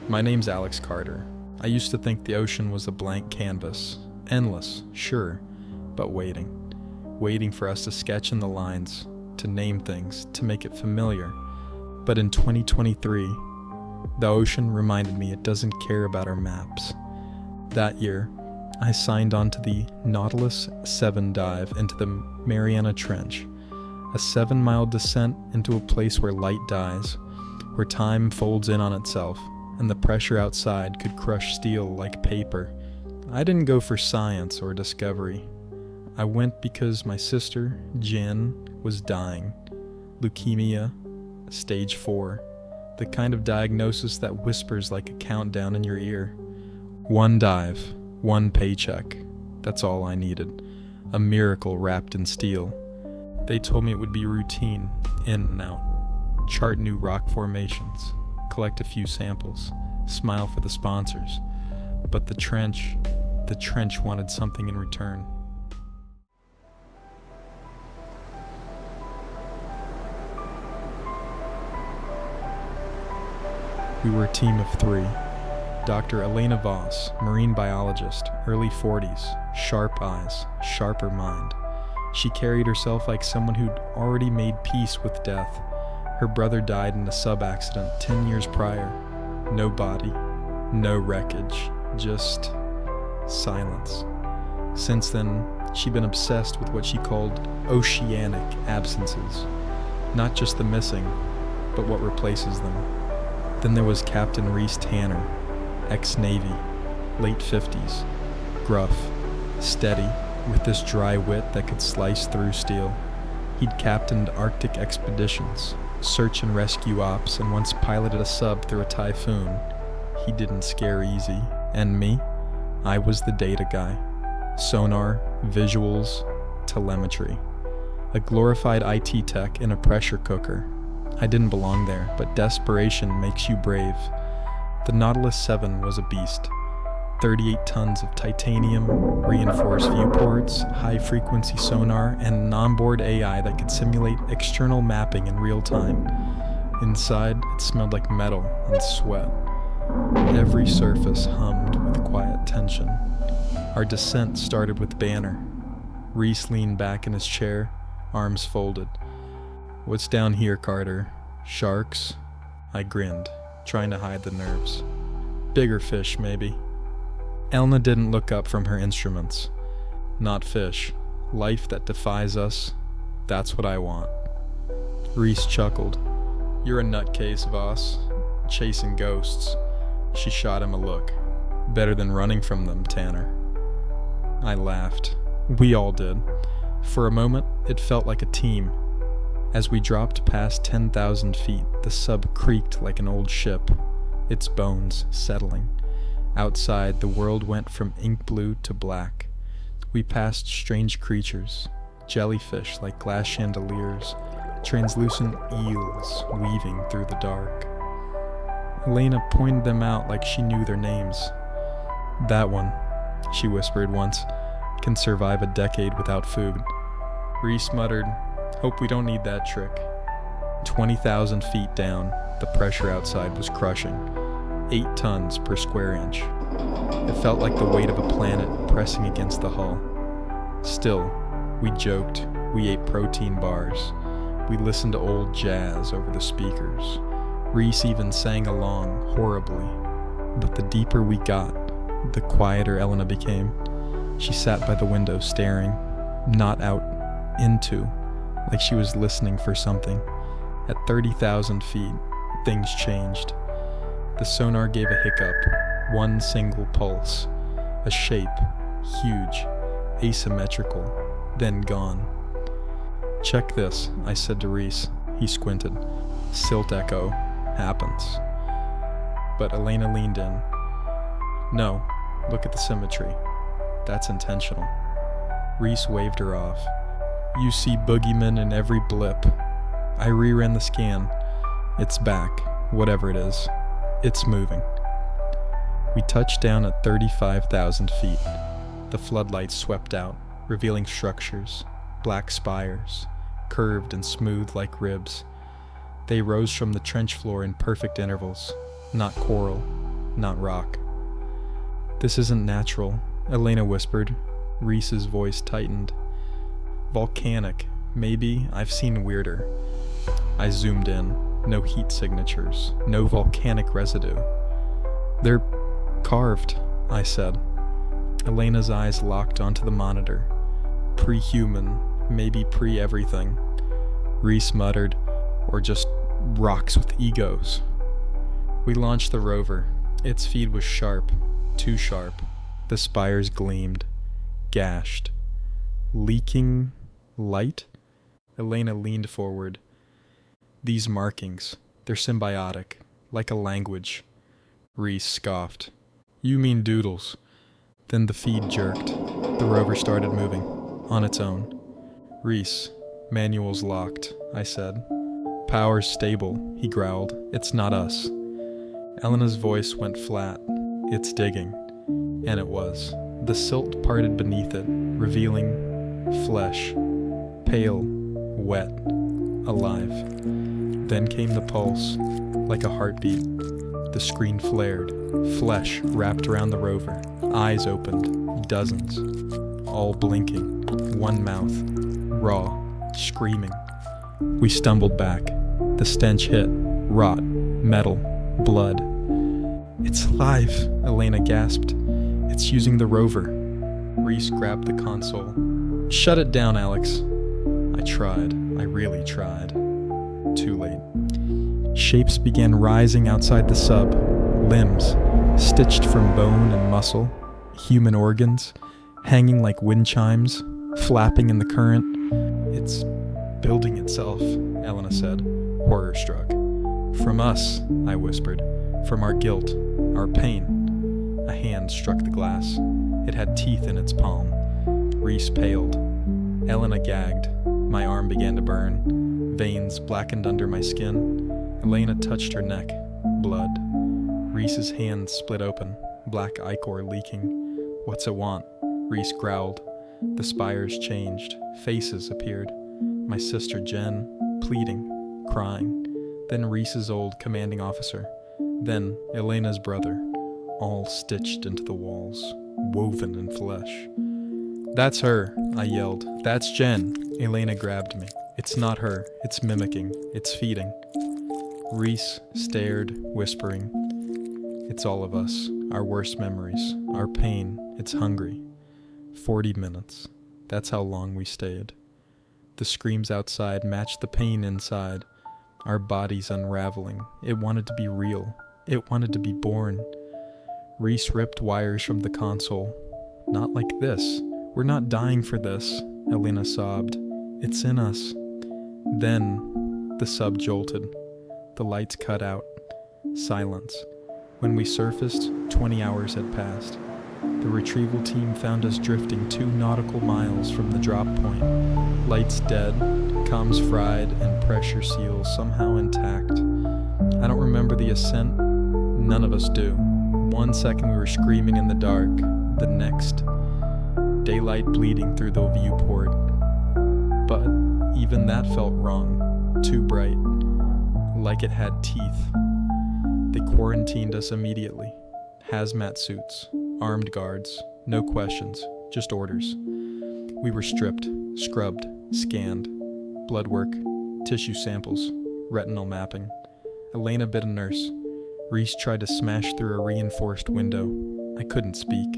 My name's Alex Carter. I used to think the ocean was a blank canvas. Endless, sure, but waiting. Waiting for us to sketch in the lines, to name things, to make it familiar. But in 2023, the ocean reminded me it doesn't care about our maps. That year, I signed on to the Nautilus 7 dive into the Mariana Trench, a 7-mile descent into a place where light dies, where time folds in on itself, and the pressure outside could crush steel like paper. I didn't go for science or discovery. I went because my sister, Jen, was dying. Leukemia, stage 4. The kind of diagnosis that whispers like a countdown in your ear. One dive, one paycheck. That's all I needed. A miracle wrapped in steel. They told me it would be routine, in and out. Chart new rock formations. Collect a few samples. Smile for the sponsors. But the trench wanted something in return. We were a team of 3. Dr. Elena Voss, marine biologist, early 40s, sharp eyes, sharper mind. She carried herself like someone who'd already made peace with death. Her brother died in a sub-accident 10 years prior. No body, no wreckage, just silence. Since then, she'd been obsessed with what she called oceanic absences. Not just the missing, but what replaces them. Then there was Captain Reese Tanner, ex-Navy, late 50s, gruff, steady, with this dry wit that could slice through steel. He'd captained Arctic expeditions, search and rescue ops, and once piloted a sub through a typhoon. He didn't scare easy. And me? I was the data guy. Sonar, visuals, telemetry. A glorified IT tech in a pressure cooker. I didn't belong there, but desperation makes you brave. The Nautilus 7 was a beast. 38 tons of titanium, reinforced viewports, high-frequency sonar, and an onboard AI that could simulate external mapping in real time. Inside, it smelled like metal and sweat. Every surface hummed with quiet tension. Our descent started with banner. Reese leaned back in his chair, arms folded. "What's down here, Carter? Sharks?" I grinned, trying to hide the nerves. "Bigger fish, maybe." Elna didn't look up from her instruments. "Not fish. Life that defies us. That's what I want." Reese chuckled. "You're a nutcase, Voss. Chasing ghosts." She shot him a look. "Better than running from them, Tanner." I laughed. We all did. For a moment, it felt like a team. As we dropped past 10,000 feet, the sub creaked like an old ship, its bones settling. Outside, the world went from ink blue to black. We passed strange creatures, jellyfish like glass chandeliers, translucent eels weaving through the dark. Elena pointed them out like she knew their names. "That one," she whispered once, "can survive a decade without food." Reese muttered, "Hope we don't need that trick." 20,000 feet down, the pressure outside was crushing. 8 tons per square inch. It felt like the weight of a planet pressing against the hull. Still, we joked, we ate protein bars, we listened to old jazz over the speakers. Reese even sang along, horribly. But the deeper we got, the quieter Elena became. She sat by the window staring, not out, into, like she was listening for something. At 30,000 feet, things changed. The sonar gave a hiccup, one single pulse, a shape, huge, asymmetrical, then gone. "Check this," I said to Reese. He squinted. "Silt echo. Happens." But Elena leaned in. "No, look at the symmetry. That's intentional." Reese waved her off. "You see boogeymen in every blip." I reran the scan. It's back, whatever it is. It's moving. We touched down at 35,000 feet. The floodlights swept out, revealing structures, black spires, curved and smooth like ribs. They rose from the trench floor in perfect intervals, not choral, not rock. This isn't natural, Elena whispered. Reese's voice tightened. Volcanic. Maybe. I've seen weirder. I zoomed in. No heat signatures. No volcanic residue. They're carved, I said. Elena's eyes locked onto the monitor. Pre-human. Maybe pre-everything. Reese muttered, or just rocks with egos. We launched the rover. Its feed was sharp. Too sharp. The spires gleamed. Gashed. Leaking light? Elena leaned forward. These markings, they're symbiotic, like a language. Reese scoffed. You mean doodles. Then the feed jerked. The rover started moving, on its own. Reese, manual's locked, I said. Power's stable, he growled. It's not us. Elena's voice went flat. It's digging. And it was. The silt parted beneath it, revealing flesh. Pale, wet, alive. Then came the pulse, like a heartbeat. The screen flared. Flesh wrapped around the rover. Eyes opened. Dozens. All blinking. One mouth. Raw. Screaming. We stumbled back. The stench hit. Rot. Metal. Blood. It's alive, Elena gasped. It's using the rover. Reese grabbed the console. Shut it down, Alex. I tried. I really tried. Too late. Shapes began rising outside the sub. Limbs, stitched from bone and muscle. Human organs, hanging like wind chimes, flapping in the current. It's building itself, Elena said, horror-struck. From us, I whispered. From our guilt, our pain. A hand struck the glass. It had teeth in its palm. Reese paled. Elena gagged. My arm began to burn. Veins blackened under my skin. Elena touched her neck. Blood. Reese's hand split open. Black ichor leaking. What's it want? Reese growled. The spires changed. Faces appeared. My sister Jen, pleading, crying. Then Reese's old commanding officer. Then Elena's brother, all stitched into the walls, woven in flesh. That's her, I yelled. That's Jen. Elena grabbed me. It's not her. It's mimicking. It's feeding. Reese stared, whispering. It's all of us. Our worst memories. Our pain. It's hungry. 40 minutes. That's how long we stayed. The screams outside matched the pain inside. Our bodies unraveling. It wanted to be real. It wanted to be born. Reese ripped wires from the console. Not like this. We're not dying for this, Elena sobbed. It's in us. Then, the sub jolted. The lights cut out. Silence. When we surfaced, 20 hours had passed. The retrieval team found us drifting 2 nautical miles from the drop point. Lights dead, comms fried, and pressure seals somehow intact. I don't remember the ascent. None of us do. 1 second we were screaming in the dark. The next, daylight bleeding through the viewport. But even that felt wrong. Too bright. Like it had teeth. They quarantined us immediately. Hazmat suits. Armed guards. No questions. Just orders. We were stripped, scrubbed, scanned. Blood work. Tissue samples. Retinal mapping. Elena bit a nurse. Reese tried to smash through a reinforced window. I couldn't speak.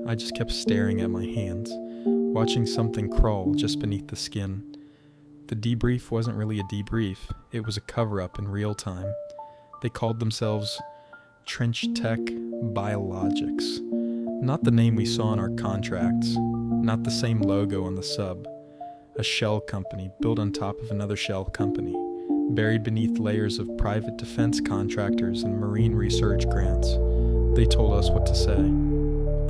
I just kept staring at my hands, watching something crawl just beneath the skin. The debrief wasn't really a debrief. It was a cover-up in real time. They called themselves Trench Tech Biologics. Not the name we saw in our contracts. Not the same logo on the sub. A shell company built on top of another shell company, buried beneath layers of private defense contractors and marine research grants. They told us what to say.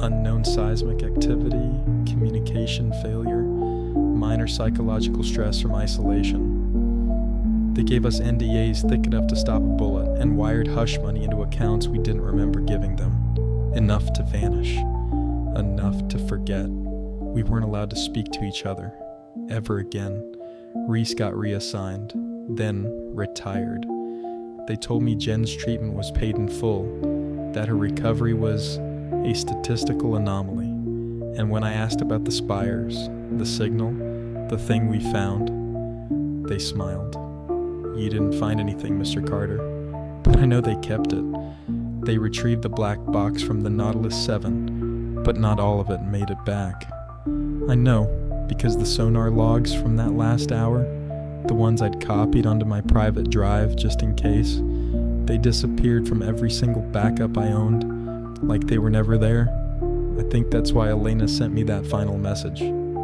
Unknown seismic activity, communication failure, minor psychological stress from isolation. They gave us NDAs thick enough to stop a bullet and wired hush money into accounts we didn't remember giving them. Enough to vanish. Enough to forget. We weren't allowed to speak to each other. Ever again. Reese got reassigned. Then retired. They told me Jen's treatment was paid in full, that her recovery was a statistical anomaly. And when I asked about the spires, the signal, the thing we found, they smiled. You didn't find anything, Mr. Carter, but I know they kept it. They retrieved the black box from the Nautilus 7, but not all of it made it back. I know, because the sonar logs from that last hour, the ones I'd copied onto my private drive just in case, they disappeared from every single backup I owned, like they were never there. I think that's why Elena sent me that final message.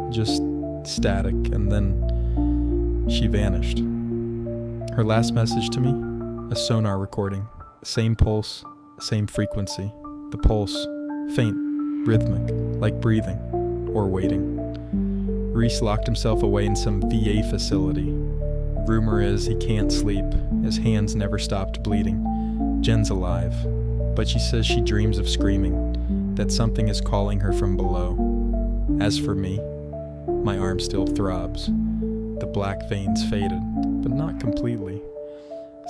Just static, and then she vanished. Her last message to me? A sonar recording. Same pulse, same frequency. The pulse, faint, rhythmic, like breathing, or waiting. Reese locked himself away in some VA facility. Rumor is he can't sleep. His hands never stopped bleeding. Jen's alive, but she says she dreams of screaming, that something is calling her from below. As for me, my arm still throbs. The black veins faded, but not completely.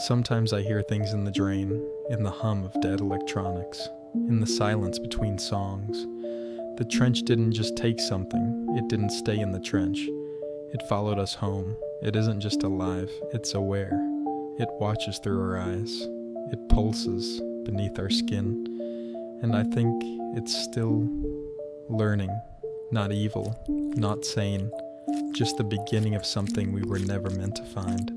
Sometimes I hear things in the drain, in the hum of dead electronics, in the silence between songs. The trench didn't just take something, it didn't stay in the trench. It followed us home. It isn't just alive, it's aware. It watches through our eyes. It pulses beneath our skin. And I think it's still learning, not evil, not sane, just the beginning of something we were never meant to find.